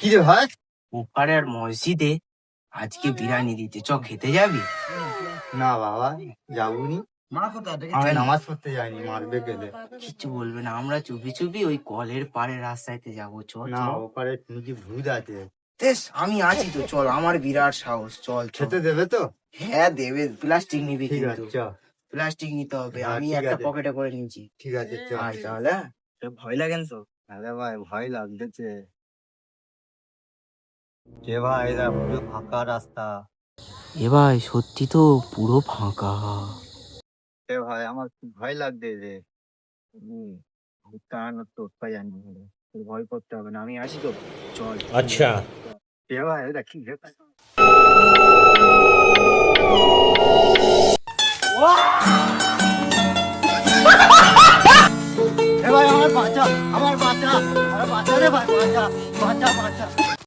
কি রে ভাই? ওপারের মসজিদে আজকে বিরিয়ানি দিতে, চ খেতে যাবি? না বাবা, যাবনি। আমি নামাজ পড়তে যাইনি, মারবে গেলে। কিছু বলবে না, আমরা চুপি চুপি ওই কলের পাড়ে রাস্তাতে যাবো। চল না, চল। ওপারে নাকি ভূত আছে। আমি আছি তো, চল। আমার বিরাট সাহস, চল চল। খেতে দেবে তো? হ্যাঁ দেবে, প্লাস্টিক নিবি ঠিক কিন্তু। আছে, চ। প্লাস্টিক নিতে হবে, হ্যাঁ, আমি ঠিক একটা আছে। পকেটে করে নিয়েছি। ঠিক আছে, চ। আয় তাহলে, হ্যাঁ? তোর ভয় লাগেন তো? আরে ভাই, ভয় লাগতেছে। কে ভাই, এটা পুরো ফাঁকা রাস্তা। এ ভাই সত্যি তো পুরো ফাঁকা। কে ভাই, আমার খুব ভয় লাগছে রে। ভূত তাড়ানোর তো উপায় জানি না। তোর ভয় করতে হবে না, আমি আছি তো। চল। अच्छा। কে ভাই, এটা কি রে? এ ভাই, আমার বাঁচা, আমার বাঁচা, আমার বাঁচা রে ভাই, বাঁচা, বাঁচা, বাঁচা।